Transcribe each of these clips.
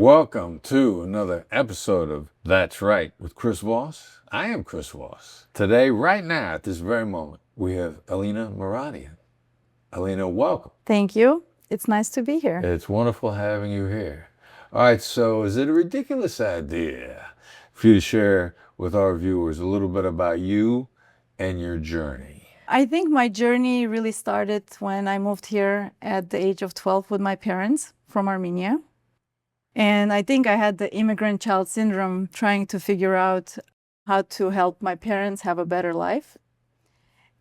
Welcome to another episode of That's Right with Chris Voss. I am Chris Voss. Today, right now, at this very moment, we have Alina Maradian. Alina, welcome. Thank you. It's nice to be here. It's wonderful having you here. All right, so is it a ridiculous idea for you to share with our viewers a little bit about you and your journey? I think my journey really started when I moved here at the age of 12 with my parents from Armenia. And I think I had the immigrant child syndrome, trying to figure out how to help my parents have a better life.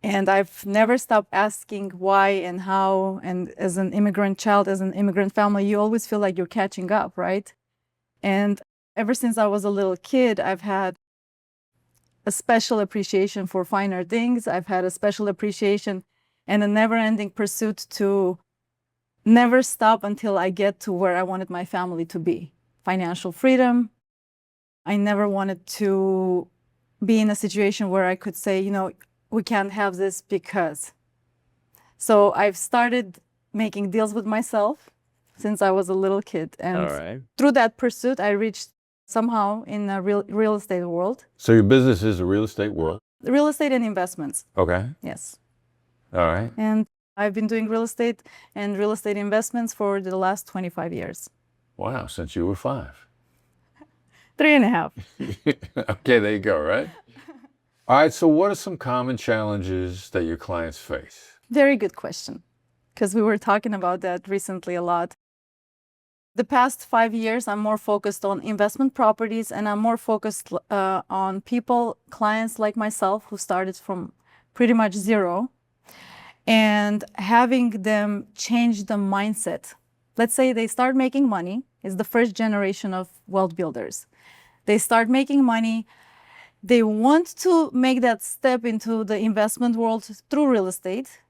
And I've never stopped asking why and how. And as an immigrant child, as an immigrant family, you always feel like you're catching up, right? And ever since I was a little kid, I've had a special appreciation for finer things. I've had a special appreciation and a never-ending pursuit to never stop until I get to where I wanted my family to be. Financial freedom. I never wanted to be in a situation where I could say, we can't have this because. So I've started making deals with myself since I was a little kid. And through that pursuit, I reached somehow in the real estate world. So your business is a real estate world? Real estate and investments. Okay. Yes. All right. And I've been doing real estate and real estate investments for the last 25 years. Wow, since you were 5. 3.5. Okay, there you go, right? All right, so what are some common challenges that your clients face? Very good question, because we were talking about that recently a lot. The past 5 years, I'm more focused on investment properties, and I'm more focused on people, clients like myself, who started from pretty much zero, and having them change the mindset. Let's say they start making money. It's the first generation of wealth builders. They start making money. They want to make that step into the investment world through real estate,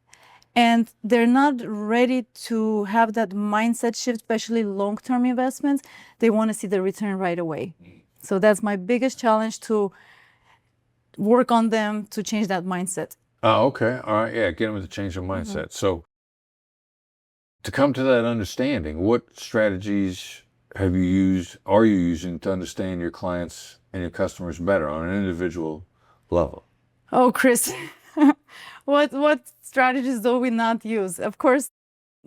and they're not ready to have that mindset shift, especially long-term investments. They want to see the return right away. So that's my biggest challenge, to work on them to change that mindset. Oh, okay. All right. Yeah, get them to change their mindset. So to come to that understanding, what strategies are you using to understand your clients and your customers better on an individual level? Oh, Chris, what strategies do we not use? Of course,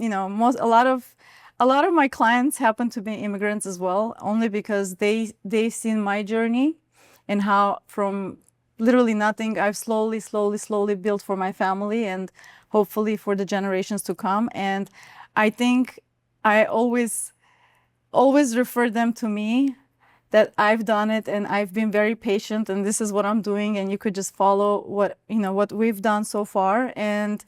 a lot of my clients happen to be immigrants as well, only because they've seen my journey and how from literally nothing I've slowly built for my family and hopefully for the generations to come. And I think I always refer them to me, that I've done it and I've been very patient, and this is what I'm doing, and you could just follow what we've done so far. And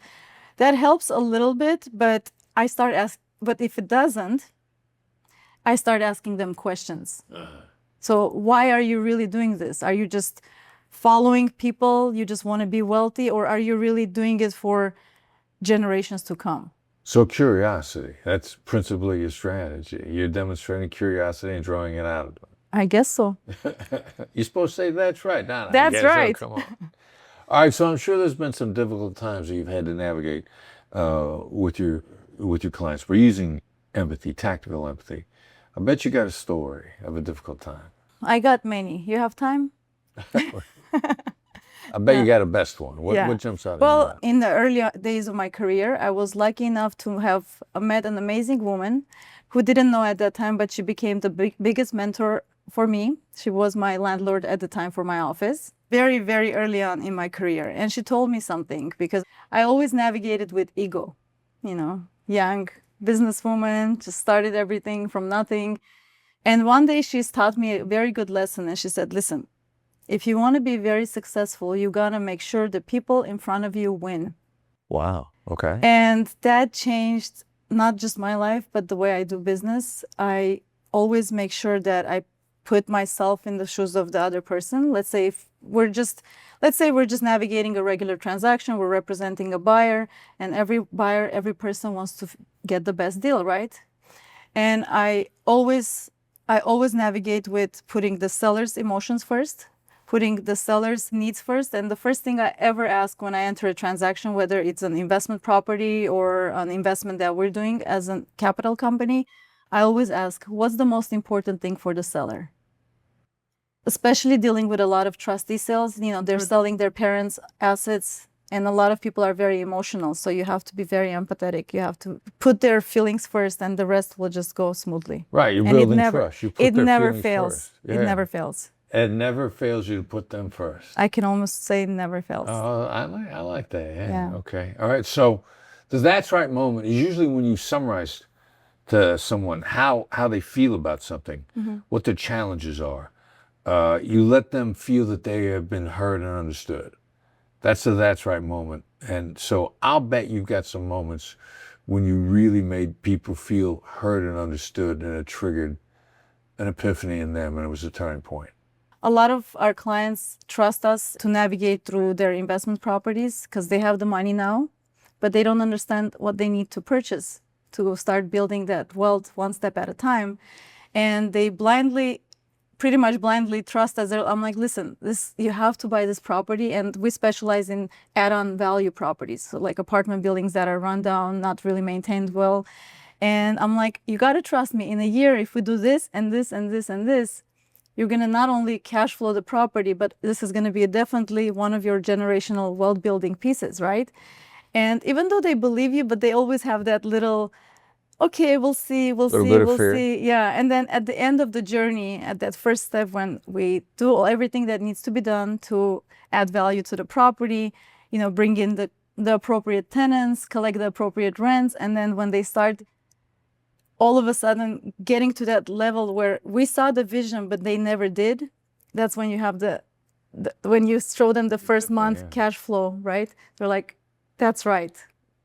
that helps a little bit, but but if it doesn't, I start asking them questions. So why are you really doing this? Are you just following people? You just want to be wealthy, or are you really doing it for generations to come? So curiosity, that's principally your strategy. You're demonstrating curiosity and drawing it out of them. I guess so. You're supposed to say that's right, not That's right. Come on. All right, so I'm sure there's been some difficult times that you've had to navigate with your clients. We're using empathy, tactical empathy. I bet you got a story of a difficult time. I got many. You have time? I bet you got a best one. What jumps out at you? Well, in the early days of my career, I was lucky enough to have met an amazing woman who didn't know at that time, but she became the biggest mentor for me. She was my landlord at the time for my office, very, very early on in my career. And she told me something, because I always navigated with ego, young businesswoman, just started everything from nothing. And one day she's taught me a very good lesson. And she said, listen, if you want to be very successful, you got to make sure the people in front of you win. Wow. Okay. And that changed not just my life, but the way I do business. I always make sure that I put myself in the shoes of the other person. Let's say we're just navigating a regular transaction, we're representing a buyer, and every person wants to get the best deal, right? And I always navigate with putting the seller's emotions first, putting the seller's needs first. And the first thing I ever ask when I enter a transaction, whether it's an investment property or an investment that we're doing as a capital company, I always ask, what's the most important thing for the seller? Especially dealing with a lot of trustee sales, they're selling their parents' assets, and a lot of people are very emotional. So you have to be very empathetic. You have to put their feelings first, and the rest will just go smoothly. Right, you're And building trust. You put it their never feelings fails. first. It Yeah. never fails. It never fails you to put them first. I can almost say it never fails. Oh, I like that. Yeah. Yeah. Okay. All right. So the that's right moment is usually when you summarize to someone how they feel about something, what their challenges are. You let them feel that they have been heard and understood. That's the that's right moment. And so I'll bet you've got some moments when you really made people feel heard and understood, and it triggered an epiphany in them, and it was a turning point. A lot of our clients trust us to navigate through their investment properties because they have the money now, but they don't understand what they need to purchase to start building that wealth one step at a time. And they pretty much blindly trust us. I'm like, listen, you have to buy this property, and we specialize in add-on value properties, so like apartment buildings that are run down, not really maintained well. And I'm like, you got to trust me. In a year, if we do this and this and this and this, you're going to not only cash flow the property, but this is going to be definitely one of your generational wealth building pieces, right? And even though they believe you, but they always have that little, okay, we'll see. Yeah. And then at the end of the journey, at that first step, when we do everything that needs to be done to add value to the property, bring in the appropriate tenants, collect the appropriate rents. And then when they start all of a sudden getting to that level where we saw the vision, but they never did, that's when you have when you show them the first month cash flow, right? They're like, that's right.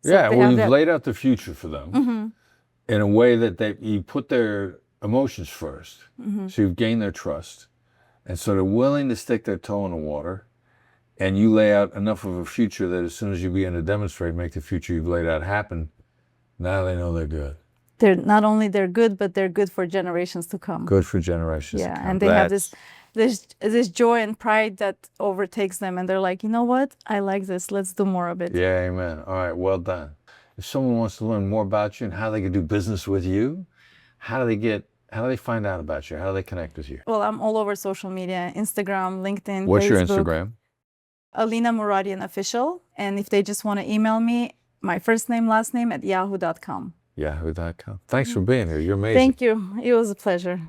So well, you've laid out the future for them in a way that you put their emotions first. So you've gained their trust. And so they're willing to stick their toe in the water. And you lay out enough of a future that as soon as you begin to demonstrate, make the future you've laid out happen, now they know they're good. They're not only they're good, but they're good for generations to come. Good for generations to come. Yeah, and they have this joy and pride that overtakes them, and they're like, you know what? I like this. Let's do more of it. Yeah, amen. All right, well done. If someone wants to learn more about you and how they can do business with you, how do they find out about you? How do they connect with you? Well, I'm all over social media, Instagram, LinkedIn, What's Facebook. your Instagram? Alina Muradian Official. And if they just want to email me, my first name, last name @ yahoo.com. Yahoo.com. Thanks for being here. You're amazing. Thank you. It was a pleasure.